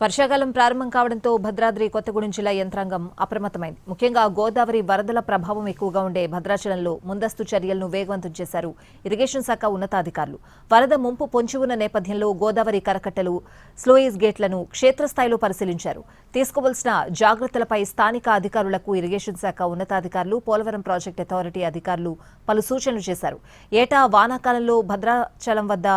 వర్షాకాలం ప్రారంభం కావడంతో భద్రాద్రి కొత్తగూడెం జిల్లా యంత్రాంగం అప్రమత్తమైంది. ముఖ్యంగా గోదావరి వరదల ప్రభావం ఎక్కువగా ఉండే భద్రాచలంలో ముందస్తు చర్యలను వేగవంతం చేశారు ఇరిగేషన్ శాఖ ఉన్నతాధికారులు. వరద ముంపు పొంచి ఉన్న నేపథ్యంలో గోదావరి కరకట్టలు, స్లూయిస్ గేట్లను క్షేత్రస్థాయిలో పరిశీలించారు. తీసుకోవాల్సిన జాగ్రత్తలపై స్థానిక అధికారులకు ఇరిగేషన్ శాఖ ఉన్నతాధికారులు, పోలవరం ప్రాజెక్టు అథారిటీ అధికారులు పలు సూచనలు చేశారు. ఏటా వానాకాలంలో భద్రాచలం వద్ద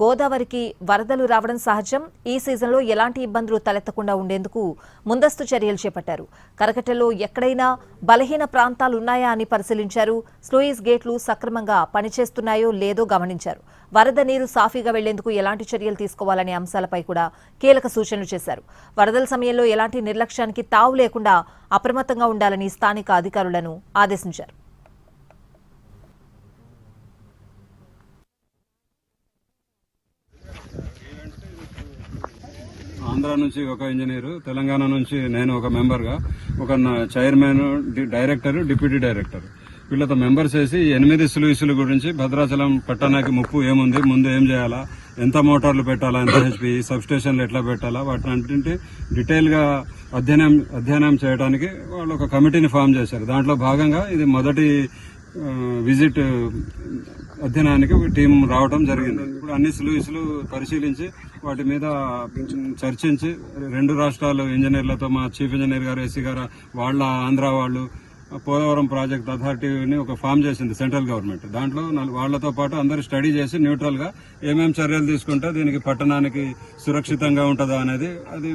గోదావరికి వరదలు రావడం సహజం. ఈ సీజన్లో ఎలాంటి ఇబ్బందులు తలెత్తకుండా ఉండేందుకు ముందస్తు చర్యలు చేపట్టారు. కరకట్టలో ఎక్కడైనా బలహీన ప్రాంతాలు ఉన్నాయా అని పరిశీలించారు. స్లూయిస్ గేట్లు సక్రమంగా పనిచేస్తున్నాయో లేదో గమనించారు. వరద నీరు సాఫీగా వెళ్లేందుకు ఎలాంటి చర్యలు తీసుకోవాలనే అంశాలపై కూడా కీలక సూచనలు చేశారు. వరదల సమయంలో ఎలాంటి నిర్లక్ష్యానికి తావు లేకుండా అప్రమత్తంగా ఉండాలని స్థానిక అధికారులను ఆదేశించారు. ఆంధ్ర నుంచి ఒక ఇంజనీరు, తెలంగాణ నుంచి నేను ఒక మెంబర్గా, ఒక చైర్మన్, డైరెక్టర్, డిప్యూటీ డైరెక్టర్, వీళ్ళతో మెంబర్స్ వేసి 8 స్లూయిసుల గురించి భద్రాచలం పట్టణానికి ముప్పు ఏముంది, ముందు ఏం చేయాలా, ఎంత మోటార్లు పెట్టాలా, ఎంత హెచ్పి, సబ్ స్టేషన్లు ఎట్లా పెట్టాలా, వాటిని డీటెయిల్ గా అధ్యయనం చేయడానికి వాళ్ళు ఒక కమిటీని ఫామ్ చేశారు. దాంట్లో భాగంగా ఇది మొదటి విజిట్ అధ్యయనానికి టీం రావడం జరిగింది. ఇప్పుడు అన్ని స్లూయిసులు పరిశీలించి వాటి మీద చర్చించి 2 రాష్ట్రాలు ఇంజనీర్లతో, మా చీఫ్ ఇంజనీర్ గారు, ఎస్సీ గారు, వాళ్ళ ఆంధ్ర వాళ్ళు, పోలవరం ప్రాజెక్ట్ అథారిటీని ఒక ఫామ్ చేసింది సెంట్రల్ గవర్నమెంట్. దాంట్లో వాళ్లతో పాటు అందరూ స్టడీ చేసి న్యూట్రల్ గా ఏమేం చర్యలు తీసుకుంటే దీనికి పట్టణానికి సురక్షితంగా ఉంటుందా అనేది అది